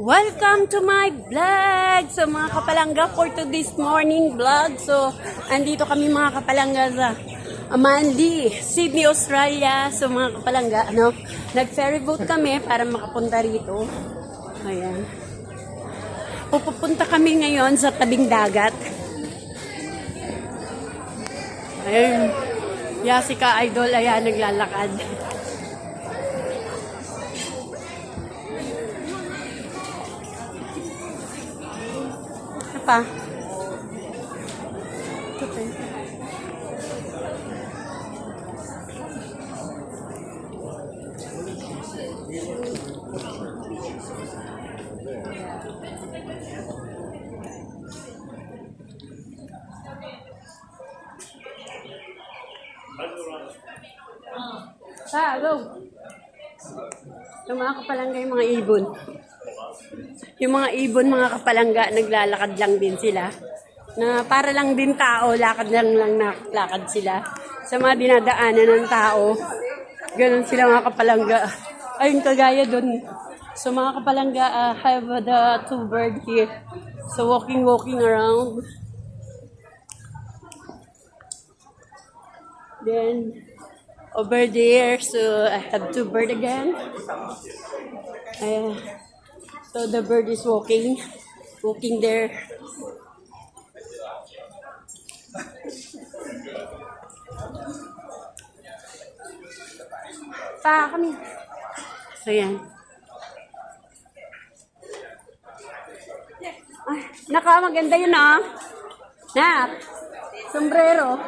Welcome to my vlog! So mga kapalangga for today's morning vlog. So andito kami mga kapalangga sa Manly, Sydney, Australia. So mga kapalangga, nag-ferry boat kami para makapunta rito. Ayan. Pupunta kami ngayon sa tabing dagat. Ayun. Yasika Idol, ayan, naglalakad. Pa. Ito pa. Go. Yung mga kapalangga, yung mga ibon. Yung mga ibon, mga kapalangga, naglalakad lang din sila. Na para lang din tao, lakad lang nakalakad sila. Sa mga dinadaanan ng tao, ganun sila mga kapalangga. Ayun, kagaya dun. So mga kapalangga, have the two bird here. So walking around. Then, over there, so I have two bird again. So the bird is walking there. Pa, kami. So yan. Ay, maganda yun ah. Nak, sombrero.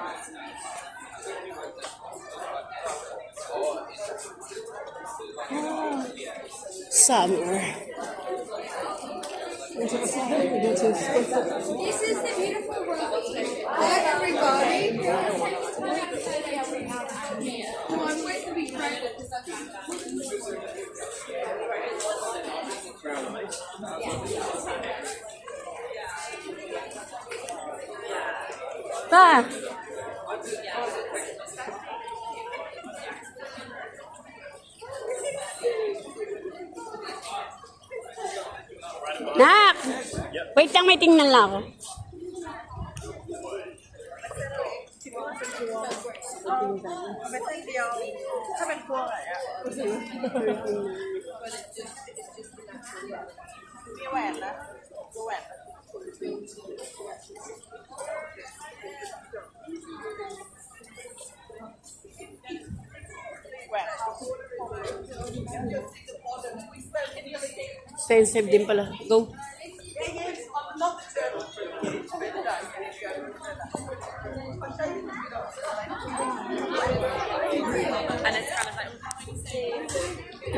Summer. This is the beautiful world. Hi, everybody. No, I'm going to be pregnant because Pa. Nak! Wait lang, may tingnan lang ako. Expensive din pala. Go.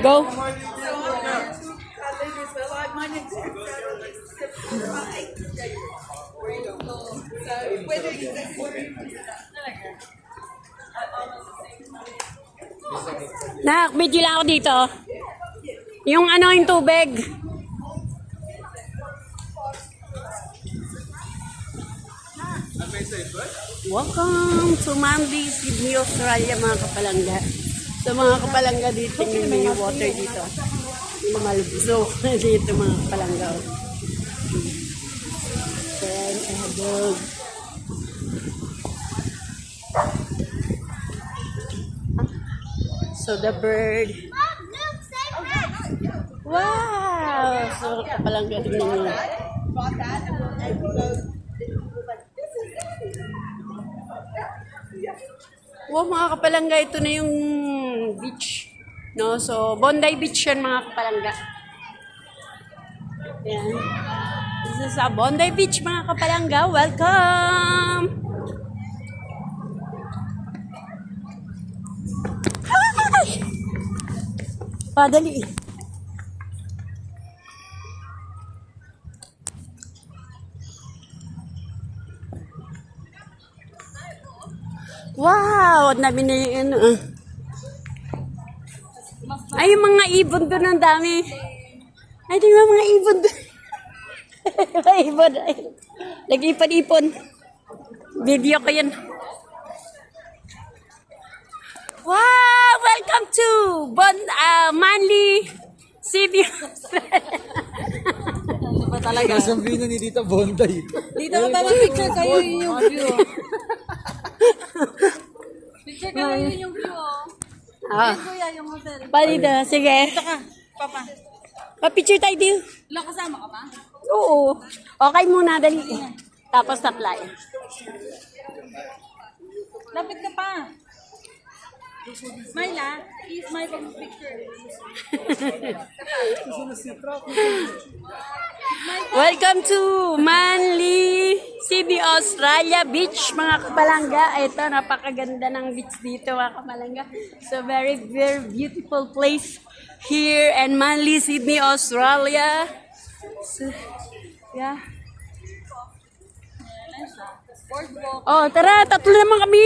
Go. Nak, video lang ako dito. Yung yung tubig. Welcome to Manly, Sydney, Australia, mga kapalangga. So mga kapalangga dito, may water dito. Malubso dito mga kapalangga. Then, dog. So the bird. Wow! So kapalangga tingnan nyo. Wow, mga kapalangga, ito na yung beach. No? So, Bondi Beach yan, mga kapalangga. Ayan. This is a Bondi Beach, mga kapalangga. Welcome! Hi! Padali. Wow! Ang dami na yung Ay, yung mga ibon doon, ang dami. Ay, yung mga ibon doon. Mga ibon. Nag-ipon-ipon. Video ko yan. Wow! Welcome to Manly City. Talaga. Sasabihin na ni Tita Bonday. Dito ka pa mag-picture kayo yun yung view. Picture kayo yun yung view, oh. Ah, Kuya, yung hotel. palito. Sige. Dito ka, papa. Pa-picture tayo din. Wala kasama ka pa? Oo. Okay muna, dali. Tapos apply. Lapit ka pa. Smile, ah. I-smile pag picture. Welcome to Manly City, Australia Beach, mga kapalangga. Ito, napakaganda ng beach dito, mga kapalangga. So, very, very beautiful place here in Manly, Sydney, Australia. So, yeah. Oh, tara, tatlo naman kami.